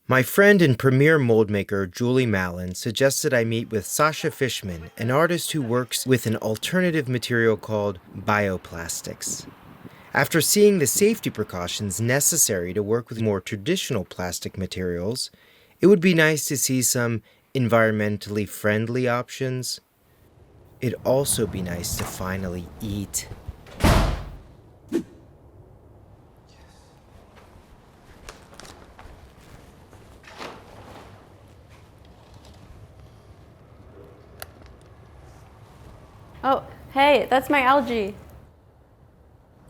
My friend and premier mold maker Julie Mallon suggested I meet with Sasha Fishman, an artist who works with an alternative material called bioplastics. After seeing the safety precautions necessary to work with more traditional plastic materials, it would be nice to see some environmentally friendly options. It'd also be nice to finally eat. Oh, hey, that's my algae.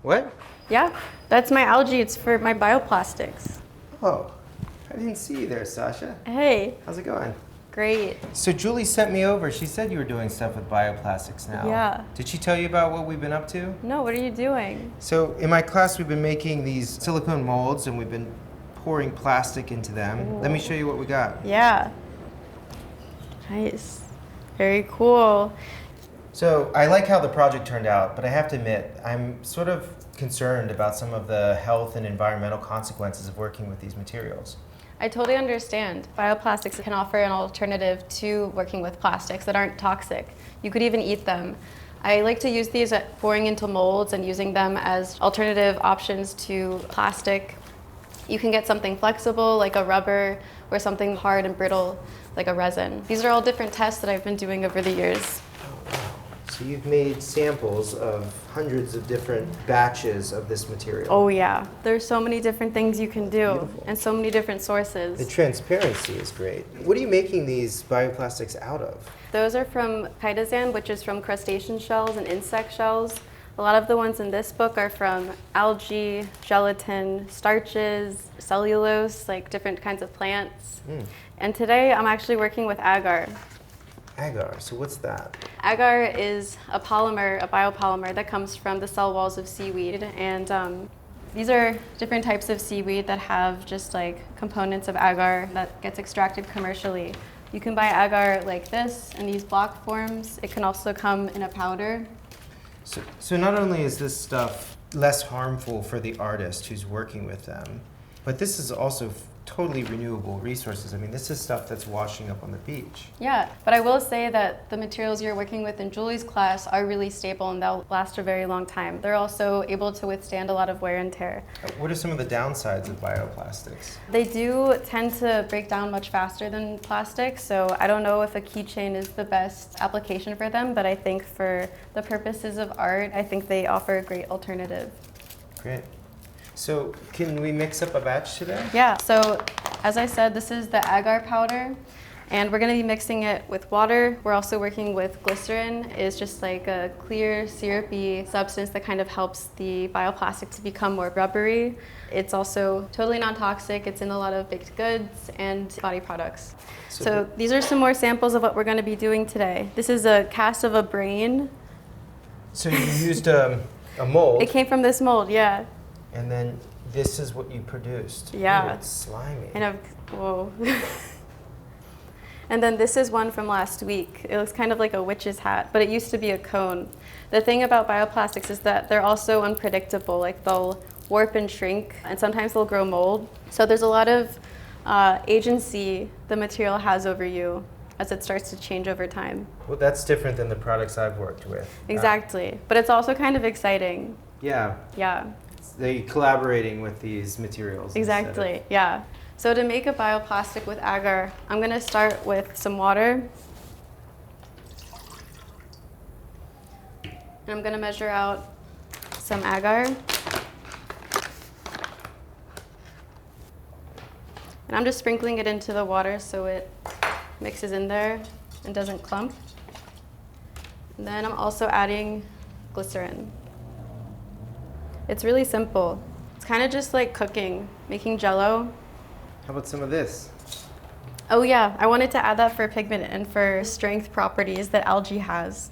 What? Yeah, that's my algae. It's for my bioplastics. Oh, I didn't see you there, Sasha. Hey, How's it going? great. So Julie sent me over. She said you were doing stuff with bioplastics now. Yeah. Did she tell you about what we've been up to? No, what are you doing? So in my class, we've been making these silicone molds and we've been pouring plastic into them. Ooh. Let me show you what we got. Yeah. Nice. Very cool. So I like how the project turned out, but I have to admit, I'm sort of concerned about some of the health and environmental consequences of working with these materials. I totally understand. Bioplastics can offer an alternative to working with plastics that aren't toxic. You could even eat them. I like to use these at pouring into molds and using them as alternative options to plastic. You can get something flexible like a rubber or something hard and brittle like a resin. These are all different tests that I've been doing over the years. So you've made samples of hundreds of different batches of this material. Oh yeah, there's so many different things you can do. Beautiful. And so many different sources. The transparency is great. What are you making these bioplastics out of? Those are from chitosan, which is from crustacean shells and insect shells. A lot of the ones in this book are from algae, gelatin, starches, cellulose, like different kinds of plants. And today I'm actually working with agar. Agar, so what's that? Agar is a polymer, a biopolymer that comes from the cell walls of seaweed. And these are different types of seaweed that have just like components of agar that gets extracted commercially. You can buy agar like this in these block forms. It can also come in a powder. So not only is this stuff less harmful for the artist who's working with them, but this is also totally renewable resources. I mean, this is stuff that's washing up on the beach. Yeah, but I will say that the materials you're working with in Julie's class are really stable and they'll last a very long time. They're also able to withstand a lot of wear and tear. What are some of the downsides of bioplastics? They do tend to break down much faster than plastic, so I don't know if a keychain is the best application for them, but I think for the purposes of art, I think they offer a great alternative. Great. So can we mix up a batch today? Yeah, so as I said, this is the agar powder, and we're going to be mixing it with water. We're also working with glycerin. It's just like a clear, syrupy substance that kind of helps the bioplastic to become more rubbery. It's also totally non-toxic. It's in a lot of baked goods and body products. So these are some more samples of what we're going to be doing today. This is a cast of a brain. So you used a mold. It came from this mold, yeah. And then this is what you produced. Yeah. Ooh, it's slimy. I know, whoa. And then this is one from last week. It looks kind of like a witch's hat, but it used to be a cone. The thing about bioplastics is that they're also unpredictable. Like they'll warp and shrink, and sometimes they'll grow mold. So there's a lot of agency the material has over you as it starts to change over time. Well, that's different than the products I've worked with. Exactly, but it's also kind of exciting. Yeah. Yeah. They're collaborating with these materials. Exactly, yeah. So to make a bioplastic with agar, I'm gonna start with some water. And I'm gonna measure out some agar. And I'm just sprinkling it into the water so it mixes in there and doesn't clump. And then I'm also adding glycerin. It's really simple. It's kind of just like cooking, making Jell-O. How about some of this? Oh yeah, I wanted to add that for pigment and for strength properties that algae has.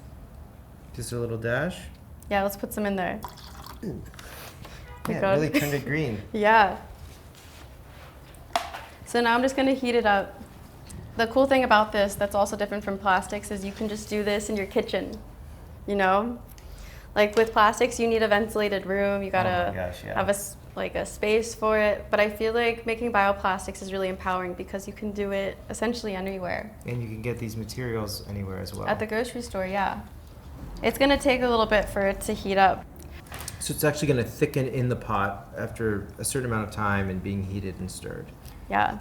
Just a little dash? Yeah, let's put some in there. Ooh. Oh Yeah, God. it really turned it green. Yeah. So now I'm just gonna heat it up. The cool thing about this that's also different from plastics is you can just do this in your kitchen, you know? Like with plastics, you need a ventilated room. You gotta Oh my gosh, yeah. have a like a space for it, but I feel like making bioplastics is really empowering because you can do it essentially anywhere. And you can get these materials anywhere as well. At the grocery store, yeah. It's gonna take a little bit for it to heat up. So it's actually going to thicken in the pot after a certain amount of time and being heated and stirred. Yeah.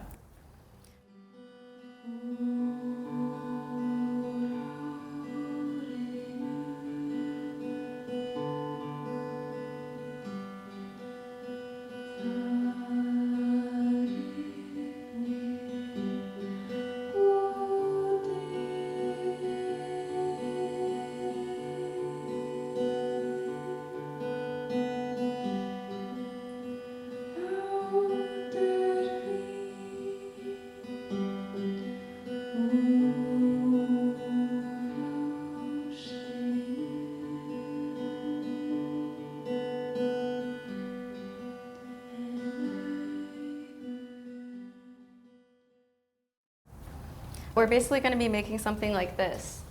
We're basically going to be making something like this.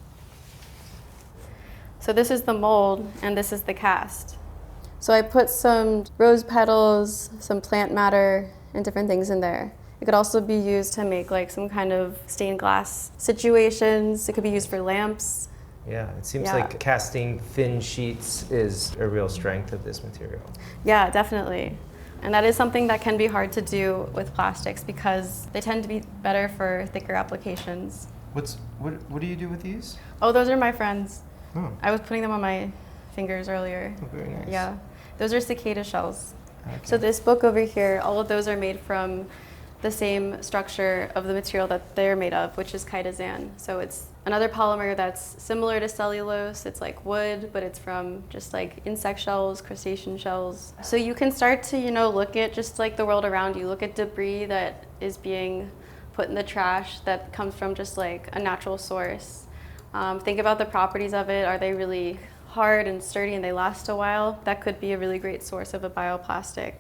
So this is the mold and this is the cast. So I put some rose petals, some plant matter, and different things in there. It could also be used to make like some kind of stained glass situations. It could be used for lamps. Yeah, it seems like casting thin sheets is a real strength of this material. Yeah, definitely. And that is something that can be hard to do with plastics because they tend to be better for thicker applications. What do you do with these? Oh, those are my friends. Oh. I was putting them on my fingers earlier. Oh, very nice. Yeah, those are cicada shells. Okay. So this book over here, all of those are made from the same structure of the material that they're made of, which is chitosan. So it's another polymer that's similar to cellulose. It's like wood, but it's from just like insect shells, crustacean shells. So you can start to, look at just like the world around you. Look at debris that is being put in the trash that comes from just like a natural source. Think about the properties of it. Are they really hard and sturdy and they last a while? That could be a really great source of a bioplastic.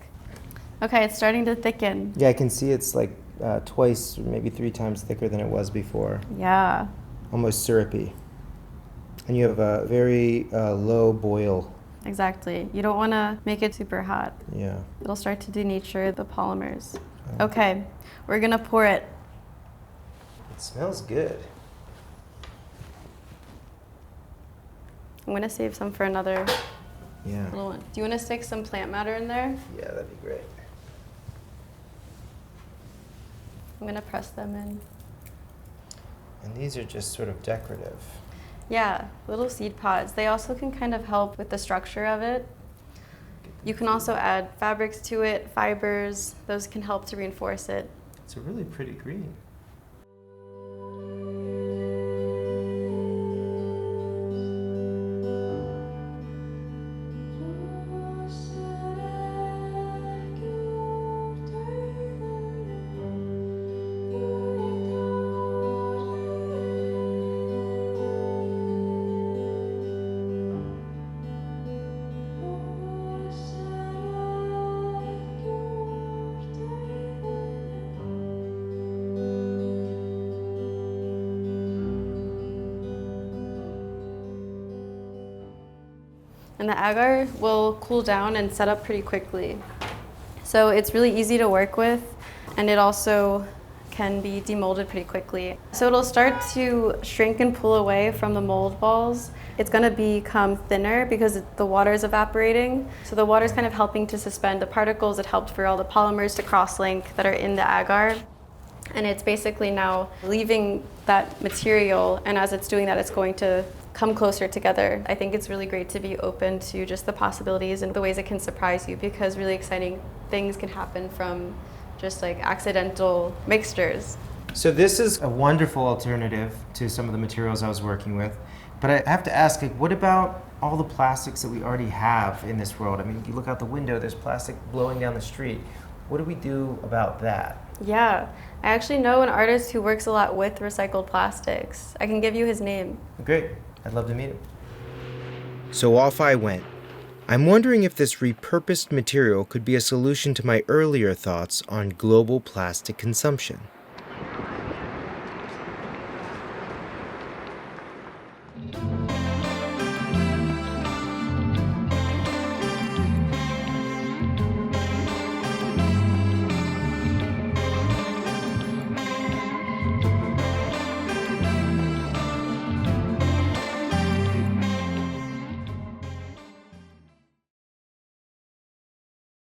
Okay, it's starting to thicken. Yeah, I can see it's like twice or maybe 3 times thicker than it was before. Yeah. Almost syrupy. And you have a very low boil. Exactly. You don't want to make it super hot. Yeah. It'll start to denature the polymers. Okay, we're going to pour it. It smells good. I'm going to save some for another Yeah. little one. Do you want to stick some plant matter in there? Yeah, that'd be great. I'm going to press them in. And these are just sort of decorative. Yeah, little seed pods. They also can kind of help with the structure of it. You can also add fabrics to it, fibers. Those can help to reinforce it. It's a really pretty green. And the agar will cool down and set up pretty quickly. So it's really easy to work with, and it also can be demolded pretty quickly. So it'll start to shrink and pull away from the mold balls. It's going to become thinner because the water is evaporating. So the water is kind of helping to suspend the particles. It helped for all the polymers to cross-link that are in the agar. And it's basically now leaving that material, and as it's doing that, it's going to come closer together. I think it's really great to be open to just the possibilities and the ways it can surprise you, because really exciting things can happen from just like accidental mixtures. So this is a wonderful alternative to some of the materials I was working with. But I have to ask, like, what about all the plastics that we already have in this world? I mean, you look out the window, there's plastic blowing down the street. What do we do about that? Yeah, I actually know an artist who works a lot with recycled plastics. I can give you his name. Great. I'd love to meet him. So off I went. I'm wondering if this repurposed material could be a solution to my earlier thoughts on global plastic consumption.